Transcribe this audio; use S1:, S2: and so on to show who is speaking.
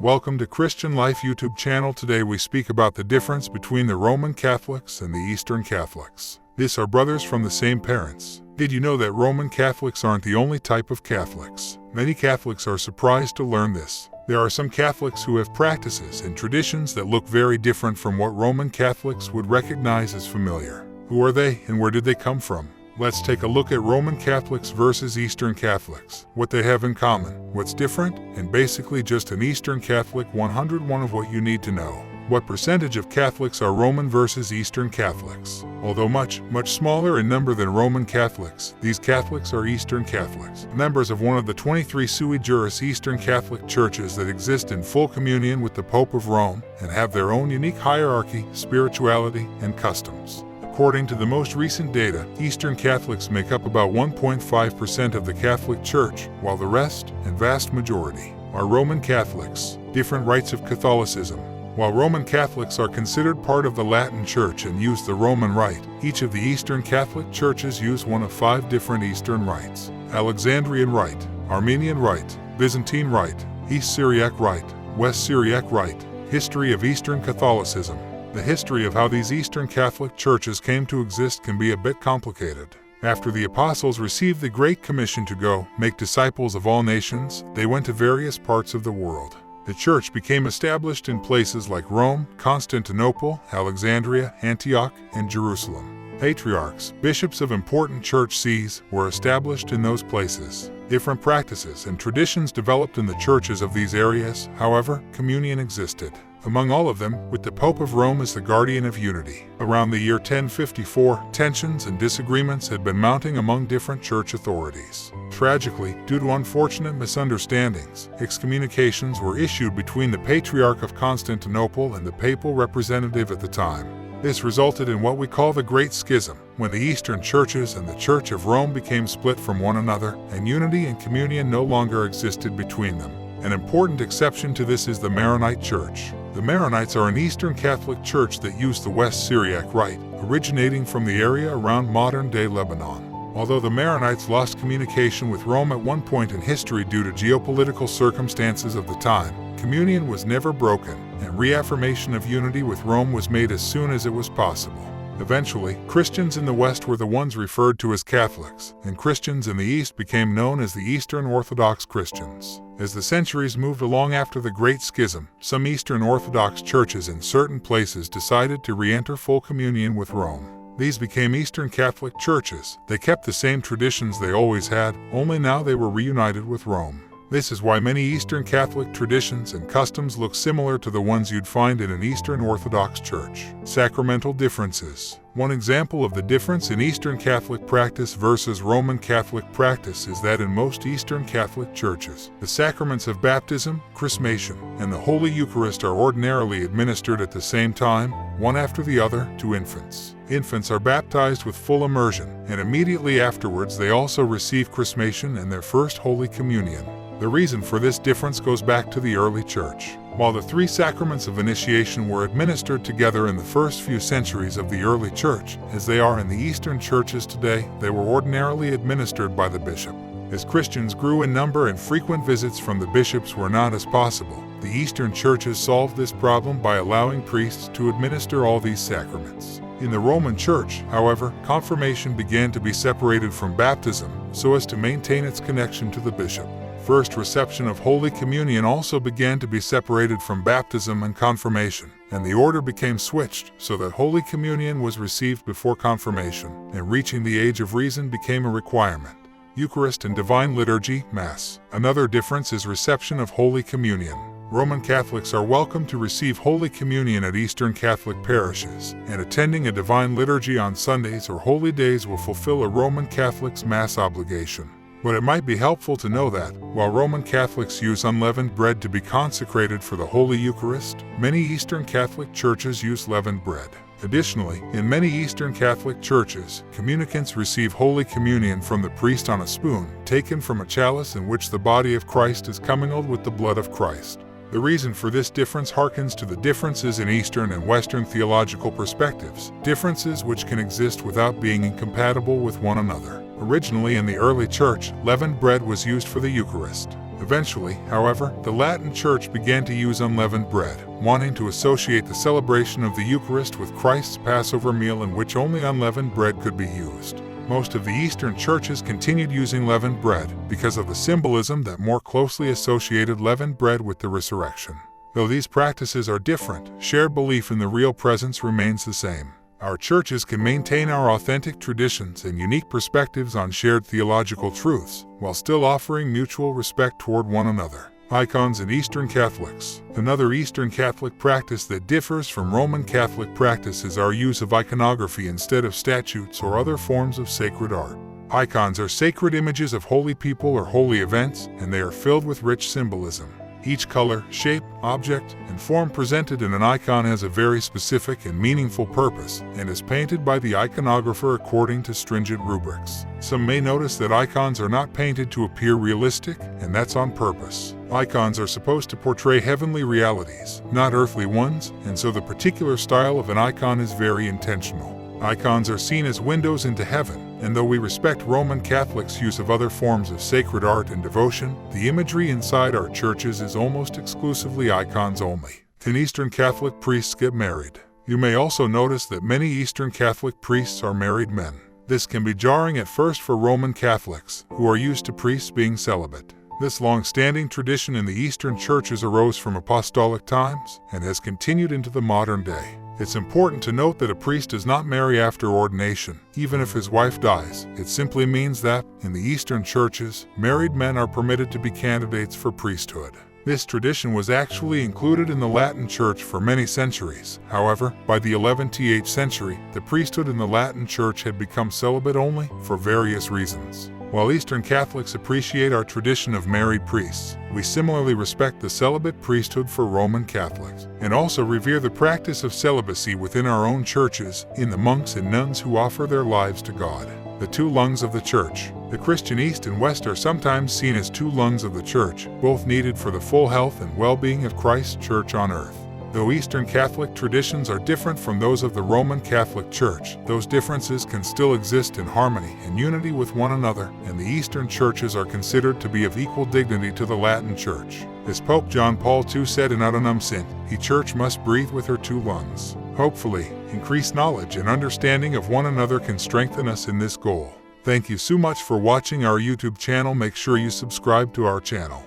S1: Welcome to Christian Life YouTube channel. Today we speak about the difference between the Roman Catholics and the Eastern Catholics. These are brothers from the same parents. Did you know that Roman Catholics aren't the only type of Catholics? Many Catholics are surprised to learn this. There are some Catholics who have practices and traditions that look very different from what Roman Catholics would recognize as familiar. Who are they and where did they come from? Let's take a look at Roman Catholics versus Eastern Catholics, what they have in common, what's different, and basically just an Eastern Catholic 101 of what you need to know. What percentage of Catholics are Roman versus Eastern Catholics? Although much smaller in number than Roman Catholics, these Catholics are Eastern Catholics, members of one of the 23 sui juris Eastern Catholic churches that exist in full communion with the Pope of Rome and have their own unique hierarchy, spirituality, and customs. According to the most recent data, Eastern Catholics make up about 1.5% of the Catholic Church, while the rest, and vast majority, are Roman Catholics. Different rites of Catholicism. While Roman Catholics are considered part of the Latin Church and use the Roman Rite, each of the Eastern Catholic churches use one of 5 different Eastern rites: Alexandrian Rite, Armenian Rite, Byzantine Rite, East Syriac Rite, West Syriac Rite. History of Eastern Catholicism. The history of how these Eastern Catholic churches came to exist can be a bit complicated. After the apostles received the Great Commission to go, make disciples of all nations, they went to various parts of the world. The church became established in places like Rome, Constantinople, Alexandria, Antioch, and Jerusalem. Patriarchs, bishops of important church sees, were established in those places. Different practices and traditions developed in the churches of these areas. However, communion existed. Among all of them, with the Pope of Rome as the guardian of unity. Around the year 1054, tensions and disagreements had been mounting among different church authorities. Tragically, due to unfortunate misunderstandings, excommunications were issued between the Patriarch of Constantinople and the papal representative at the time. This resulted in what we call the Great Schism, when the Eastern churches and the Church of Rome became split from one another, and unity and communion no longer existed between them. An important exception to this is the Maronite Church. The Maronites are an Eastern Catholic church that used the West Syriac Rite, originating from the area around modern-day Lebanon. Although the Maronites lost communication with Rome at one point in history due to geopolitical circumstances of the time, communion was never broken, and reaffirmation of unity with Rome was made as soon as it was possible. Eventually, Christians in the West were the ones referred to as Catholics, and Christians in the East became known as the Eastern Orthodox Christians. As the centuries moved along after the Great Schism, some Eastern Orthodox churches in certain places decided to re-enter full communion with Rome. These became Eastern Catholic churches. They kept the same traditions they always had, only now they were reunited with Rome. This is why many Eastern Catholic traditions and customs look similar to the ones you'd find in an Eastern Orthodox church. Sacramental differences. One example of the difference in Eastern Catholic practice versus Roman Catholic practice is that in most Eastern Catholic churches, the sacraments of baptism, chrismation, and the Holy Eucharist are ordinarily administered at the same time, one after the other, to infants. Infants are baptized with full immersion, and immediately afterwards they also receive chrismation and their first Holy Communion. The reason for this difference goes back to the early church. While the 3 sacraments of initiation were administered together in the first few centuries of the early church, as they are in the Eastern churches today, they were ordinarily administered by the bishop. As Christians grew in number and frequent visits from the bishops were not as possible, the Eastern churches solved this problem by allowing priests to administer all these sacraments. In the Roman Church, however, confirmation began to be separated from baptism so as to maintain its connection to the bishop. First reception of Holy Communion also began to be separated from baptism and confirmation, and the order became switched so that Holy Communion was received before confirmation, and reaching the age of reason became a requirement. Eucharist and Divine Liturgy, Mass. Another difference is reception of Holy Communion. Roman Catholics are welcome to receive Holy Communion at Eastern Catholic parishes, and attending a Divine Liturgy on Sundays or holy days will fulfill a Roman Catholic's Mass obligation. But it might be helpful to know that, while Roman Catholics use unleavened bread to be consecrated for the Holy Eucharist, many Eastern Catholic churches use leavened bread. Additionally, in many Eastern Catholic churches, communicants receive Holy Communion from the priest on a spoon, taken from a chalice in which the body of Christ is commingled with the blood of Christ. The reason for this difference harkens to the differences in Eastern and Western theological perspectives, differences which can exist without being incompatible with one another. Originally in the early church, leavened bread was used for the Eucharist. Eventually, however, the Latin Church began to use unleavened bread, wanting to associate the celebration of the Eucharist with Christ's Passover meal in which only unleavened bread could be used. Most of the Eastern churches continued using leavened bread because of the symbolism that more closely associated leavened bread with the resurrection. Though these practices are different, shared belief in the real presence remains the same. Our churches can maintain our authentic traditions and unique perspectives on shared theological truths, while still offering mutual respect toward one another. Icons in Eastern Catholics. Another Eastern Catholic practice that differs from Roman Catholic practice is our use of iconography instead of statues or other forms of sacred art. Icons are sacred images of holy people or holy events, and they are filled with rich symbolism. Each color, shape, object, and form presented in an icon has a very specific and meaningful purpose and is painted by the iconographer according to stringent rubrics. Some may notice that icons are not painted to appear realistic, and that's on purpose. Icons are supposed to portray heavenly realities, not earthly ones, and so the particular style of an icon is very intentional. Icons are seen as windows into heaven, and though we respect Roman Catholics' use of other forms of sacred art and devotion, the imagery inside our churches is almost exclusively icons only. Can Eastern Catholic priests get married? You may also notice that many Eastern Catholic priests are married men. This can be jarring at first for Roman Catholics, who are used to priests being celibate. This long-standing tradition in the Eastern churches arose from apostolic times and has continued into the modern day. It's important to note that a priest does not marry after ordination, even if his wife dies. It simply means that, in the Eastern churches, married men are permitted to be candidates for priesthood. This tradition was actually included in the Latin Church for many centuries. However, by the 11th century, the priesthood in the Latin Church had become celibate-only for various reasons. While Eastern Catholics appreciate our tradition of married priests, we similarly respect the celibate priesthood for Roman Catholics, and also revere the practice of celibacy within our own churches, in the monks and nuns who offer their lives to God. The two lungs of the Church. The Christian East and West are sometimes seen as two lungs of the Church, both needed for the full health and well-being of Christ's Church on earth. Though Eastern Catholic traditions are different from those of the Roman Catholic Church, those differences can still exist in harmony and unity with one another, and the Eastern churches are considered to be of equal dignity to the Latin Church. As Pope John Paul II said in Ordinam Sint, the Church must breathe with her two lungs. Hopefully, increased knowledge and understanding of one another can strengthen us in this goal. Thank you so much for watching our YouTube channel. Make sure you subscribe to our channel.